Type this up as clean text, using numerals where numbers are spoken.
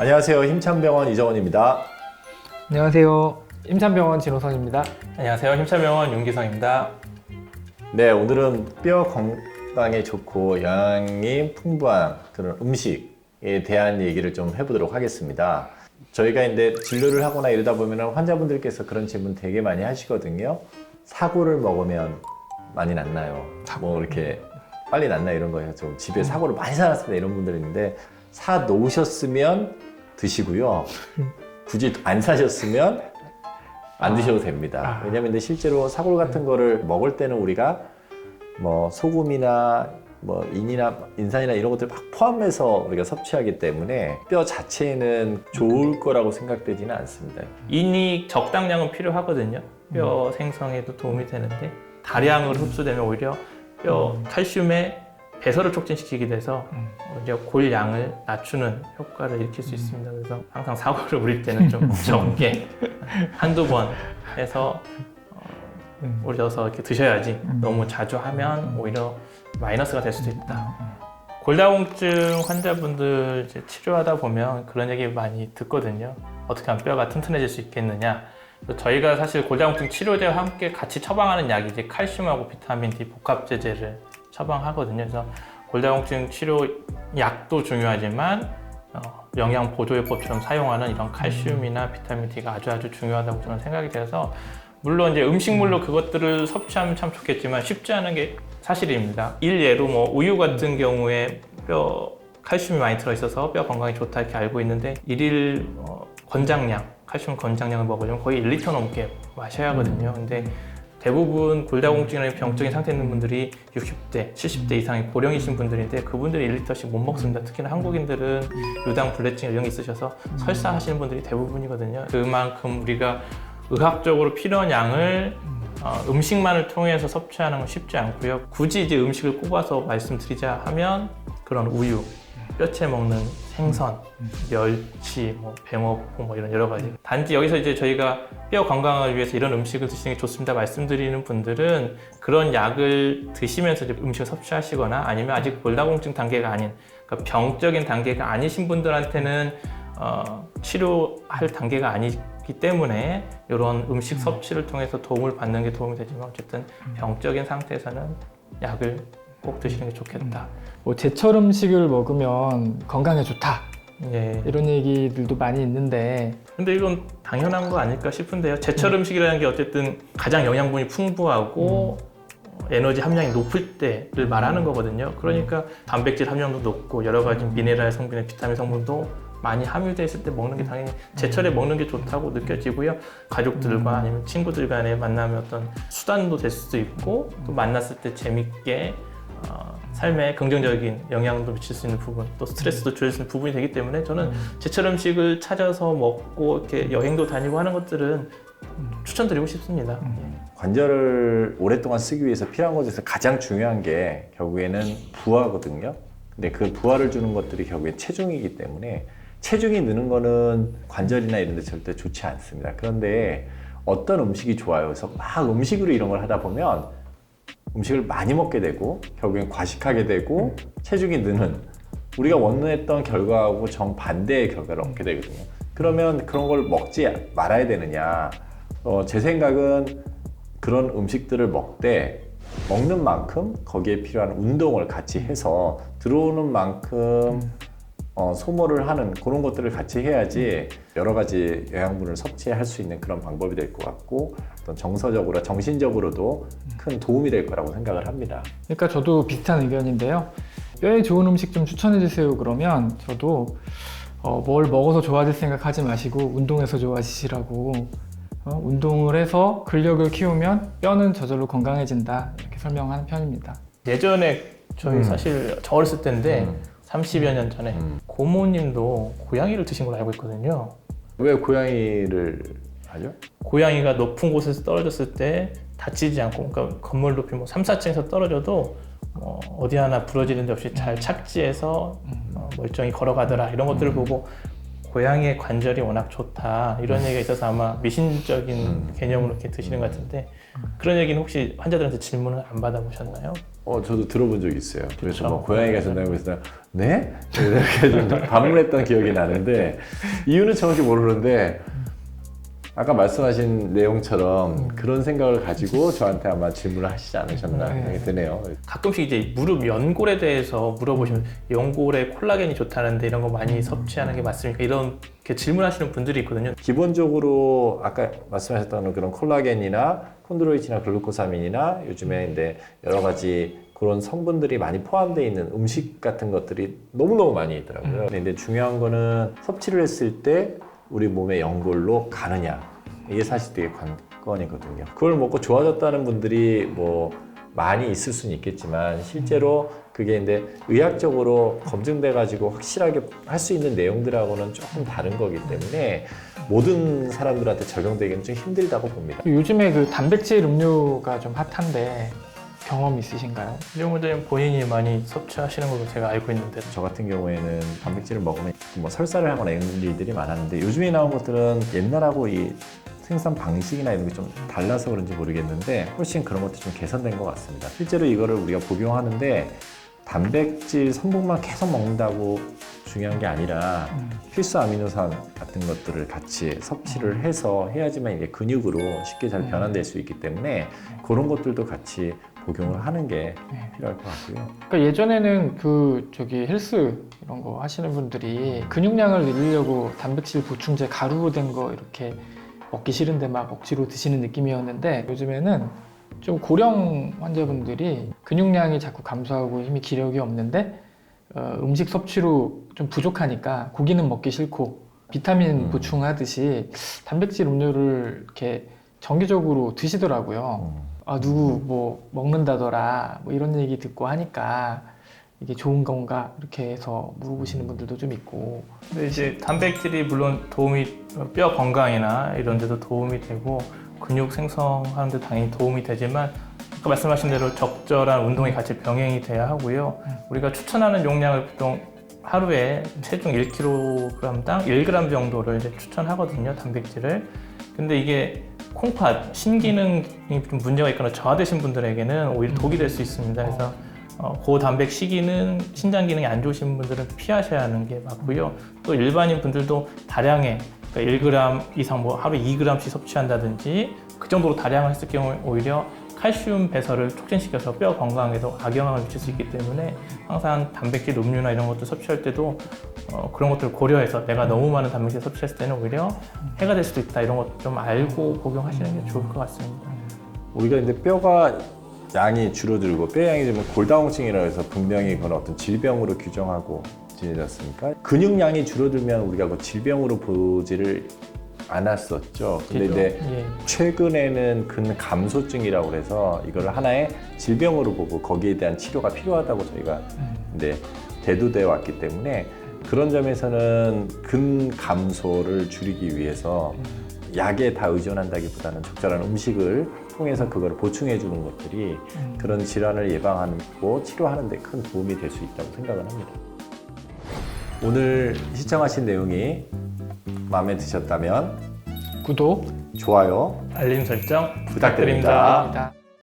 안녕하세요. 힘찬병원 이정원입니다. 안녕하세요. 임찬병원 진호성입니다. 안녕하세요. 힘찬병원 윤기성입니다. 네, 오늘은 뼈 건강에 좋고 영양이 풍부한 그런 음식에 대한 얘기를 좀 해보도록 하겠습니다. 저희가 이제 진료를 하거나 이러다 보면 환자분들께서 그런 질문 되게 많이 하시거든요. 사고를 먹으면 많이 낫나요? 뭐 이렇게 빨리 낫나 이런 거예요. 좀 집에 사고를 많이 살았습니다. 이런 분들이 있는데 사 놓으셨으면 드시고요. 굳이 안 사셨으면 안 드셔도 됩니다. 왜냐면 근데 실제로 사골 같은 거를 먹을 때는 우리가 뭐 소금이나 뭐 인산이나 이런 것들 막 포함해서 우리가 섭취하기 때문에 뼈 자체는 좋을 거라고 생각되지는 않습니다. 인이 적당량은 필요하거든요. 뼈 생성에도 도움이 되는데 다량으로 흡수되면 오히려 뼈 칼슘의 배설을 촉진시키게 돼서 오히려 골양을 낮추는 효과를 일으킬 수 있습니다. 그래서 항상 사고를 우릴 때는 좀 적게 한두 번 해서 올려서 이렇게 드셔야지 너무 자주 하면 오히려 마이너스가 될 수도 있다. 골다공증 환자분들 이제 치료하다 보면 그런 얘기 많이 듣거든요. 어떻게 하면 뼈가 튼튼해질 수 있겠느냐. 저희가 사실 골다공증 치료제와 함께 같이 처방하는 약이 이제 칼슘하고 비타민 D 복합제제를 처방하거든요. 그래서 골다공증 치료 약도 중요하지만 영양 보조요법처럼 사용하는 이런 칼슘이나 비타민 D가 아주 중요하다고 저는 생각이 돼서 물론 이제 음식물로 그것들을 섭취하면 참 좋겠지만 쉽지 않은 게 사실입니다. 일예로 뭐 우유 같은 경우에 뼈 칼슘이 많이 들어있어서 뼈 건강에 좋다 이렇게 알고 있는데 일일 권장량, 칼슘 권장량을 먹으려면 거의 1리터 넘게 마셔야 하거든요. 근데 대부분 골다공증이나 병적인 상태 있는 분들이 60대, 70대 이상의 고령이신 분들인데 그분들이 1리터씩 못 먹습니다. 특히나 한국인들은 유당 불내증 이런 게 있으셔서 설사하시는 분들이 대부분이거든요. 그만큼 우리가 의학적으로 필요한 양을 음식만을 통해서 섭취하는 건 쉽지 않고요. 굳이 이제 음식을 꼽아서 말씀드리자 하면 그런 우유, 뼈채 먹는 생선, 멸치, 뭐 뱅어포 뭐 이런 여러 가지. 단지 여기서 이제 저희가 뼈 건강을 위해서 이런 음식을 드시는 게 좋습니다 말씀드리는 분들은 그런 약을 드시면서 이제 음식을 섭취하시거나 아니면 아직 골다공증 단계가 아닌 그러니까 병적인 단계가 아니신 분들한테는 치료할 단계가 아니기 때문에 이런 음식 섭취를 통해서 도움을 받는 게 도움이 되지만 어쨌든 병적인 상태에서는 약을 꼭 드시는 게 좋겠다. 뭐 제철 음식을 먹으면 건강에 좋다. 네. 이런 얘기들도 많이 있는데 근데 이건 당연한 거 아닐까 싶은데요. 제철 음식이라는 게 어쨌든 가장 영양분이 풍부하고 에너지 함량이 높을 때를 말하는 거거든요. 그러니까 단백질 함량도 높고 여러 가지 미네랄 성분의 비타민 성분도 많이 함유되어 있을 때 먹는 게 당연히 제철에 먹는 게 좋다고 느껴지고요. 가족들과 아니면 친구들 간의 만남의 어떤 수단도 될 수도 있고 또 만났을 때 재밌게 삶에 긍정적인 영향도 미칠 수 있는 부분 또 스트레스도 줄일 수 있는 부분이 되기 때문에 저는 제철 음식을 찾아서 먹고 이렇게 여행도 다니고 하는 것들은 추천드리고 싶습니다. 관절을 오랫동안 쓰기 위해서 필요한 것 중에서 가장 중요한 게 결국에는 부하거든요. 근데 그 부하를 주는 것들이 결국엔 체중이기 때문에 체중이 느는 거는 관절이나 이런 데 절대 좋지 않습니다. 그런데 어떤 음식이 좋아요. 그래서 막 음식으로 이런 걸 하다 보면 음식을 많이 먹게 되고 결국엔 과식하게 되고 체중이 느는 우리가 원했던 결과하고 정반대의 결과를 얻게 되거든요. 그러면 그런 걸 먹지 말아야 되느냐. 제 생각은 그런 음식들을 먹되 먹는 만큼 거기에 필요한 운동을 같이 해서 들어오는 만큼 소모를 하는 그런 것들을 같이 해야지 여러 가지 영양분을 섭취할 수 있는 그런 방법이 될 것 같고 어떤 정서적으로 정신적으로도 큰 도움이 될 거라고 생각을 합니다. 그러니까 저도 비슷한 의견인데요. 뼈에 좋은 음식 좀 추천해 주세요 그러면 저도 뭘 먹어서 좋아질 생각하지 마시고 운동해서 좋아지시라고 운동을 해서 근력을 키우면 뼈는 저절로 건강해진다 이렇게 설명하는 편입니다. 예전에 저희 사실 저 어렸을 때인데 30여 년 전에 고모님도 고양이를 드신 걸로 알고 있거든요. 왜 고양이를 하죠? 고양이가 높은 곳에서 떨어졌을 때 다치지 않고 그러니까 건물 높이 뭐 3, 4층에서 떨어져도 어디 하나 부러지는 데 없이 잘 착지해서 멀쩡히 걸어가더라 이런 것들을 보고 고양이의 관절이 워낙 좋다 이런 얘기가 있어서 아마 미신적인 개념으로 이렇게 드시는 것 같은데 그런 얘기는 혹시 환자들한테 질문을 안 받아보셨나요? 저도 들어본 적이 있어요. 그래서 그렇죠. 뭐 고양이 가신다고 해서 네? 이렇게 좀 반문했던 기억이 나는데 이유는 정확히 모르는데 아까 말씀하신 내용처럼 그런 생각을 가지고 저한테 아마 질문을 하시지 않으셨나 생각이 드네요. 가끔씩 이제 무릎 연골에 대해서 물어보시면 연골에 콜라겐이 좋다는데 이런 거 많이 섭취하는 게 맞습니까? 이렇게 질문하시는 분들이 있거든요. 기본적으로 아까 말씀하셨던 그런 콜라겐이나 콘드로이틴이나 글루코사민이나 요즘에 이제 여러 가지 그런 성분들이 많이 포함되어 있는 음식 같은 것들이 너무너무 많이 있더라고요. 근데 중요한 거는 섭취를 했을 때 우리 몸의 연골로 가느냐, 이게 사실 되게 관건이거든요. 그걸 먹고 좋아졌다는 분들이 뭐 많이 있을 수는 있겠지만 실제로 그게 이제 의학적으로 검증돼 가지고 확실하게 할 수 있는 내용들하고는 조금 다른 거기 때문에 모든 사람들한테 적용되기는 좀 힘들다고 봅니다. 요즘에 그 단백질 음료가 좀 핫한데 경험 있으신가요? 이용호자님 본인이 많이 섭취하시는 걸로 제가 알고 있는데 저 같은 경우에는 단백질을 먹으면 뭐 설사를 하거나 이런 일들이 많았는데 요즘에 나온 것들은 옛날하고 이 생산 방식이나 이런 게 좀 달라서 그런지 모르겠는데 훨씬 그런 것도 좀 개선된 것 같습니다. 실제로 이거를 우리가 복용하는데 단백질 성분만 계속 먹는다고 중요한 게 아니라 필수 아미노산 같은 것들을 같이 섭취를 해서 해야지만 이게 근육으로 쉽게 잘 변환될 수 있기 때문에 그런 것들도 같이 복용을 하는 게 필요할 것 같고요. 그러니까 예전에는 헬스 이런 거 하시는 분들이 근육량을 늘리려고 단백질 보충제 가루로 된 거 이렇게 먹기 싫은데 막 억지로 드시는 느낌이었는데 요즘에는 좀 고령 환자분들이 근육량이 자꾸 감소하고 힘이 기력이 없는데 음식 섭취로 좀 부족하니까 고기는 먹기 싫고 비타민 보충하듯이 단백질 음료를 이렇게 정기적으로 드시더라고요. 누구 뭐 먹는다더라 뭐 이런 얘기 듣고 하니까 이게 좋은 건가 이렇게 해서 물어보시는 분들도 좀 있고. 근데 이제 단백질이 물론 뼈 건강이나 이런 데도 도움이 되고 근육 생성하는 데 당연히 도움이 되지만 아까 말씀하신 대로 적절한 운동이 같이 병행이 돼야 하고요. 우리가 추천하는 용량을 보통 하루에 체중 1kg당 1g 정도를 이제 추천하거든요, 단백질을. 근데 이게 콩팥, 신기능이 좀 문제가 있거나 저하되신 분들에게는 오히려 독이 될 수 있습니다. 그래서 고단백 식이는 신장 기능이 안 좋으신 분들은 피하셔야 하는 게 맞고요. 또 일반인 분들도 다량의 그러니까 1g 이상 뭐 하루에 2g씩 섭취한다든지 그 정도로 다량을 했을 경우에 오히려 칼슘 배설을 촉진시켜서 뼈 건강에도 악영향을 미칠 수 있기 때문에 항상 단백질 음료나 이런 것들 섭취할 때도 그런 것들을 고려해서 내가 너무 많은 단백질 섭취했을 때는 오히려 해가 될 수도 있다 이런 것 좀 알고 복용하시는 게 좋을 것 같습니다. 우리가 이제 뼈가 양이 줄어들고 뼈 양이 되면 골다공증이라고 해서 분명히 어떤 질병으로 규정하고 지내지 않습니까? 근육량이 줄어들면 우리가 그 질병으로 보지를 않았었죠. 근데 이제 최근에는 근감소증이라고 해서 이거를 하나의 질병으로 보고 거기에 대한 치료가 필요하다고 저희가 이제 대두돼 왔기 때문에 그런 점에서는 근감소를 줄이기 위해서 약에 다 의존한다기보다는 적절한 음식을 통해서 그걸 보충해 주는 것들이 그런 질환을 예방하고 치료하는 데 큰 도움이 될 수 있다고 생각을 합니다. 오늘 시청하신 내용이 마음에 드셨다면 구독, 좋아요, 알림 설정 부탁드립니다. 부탁드립니다.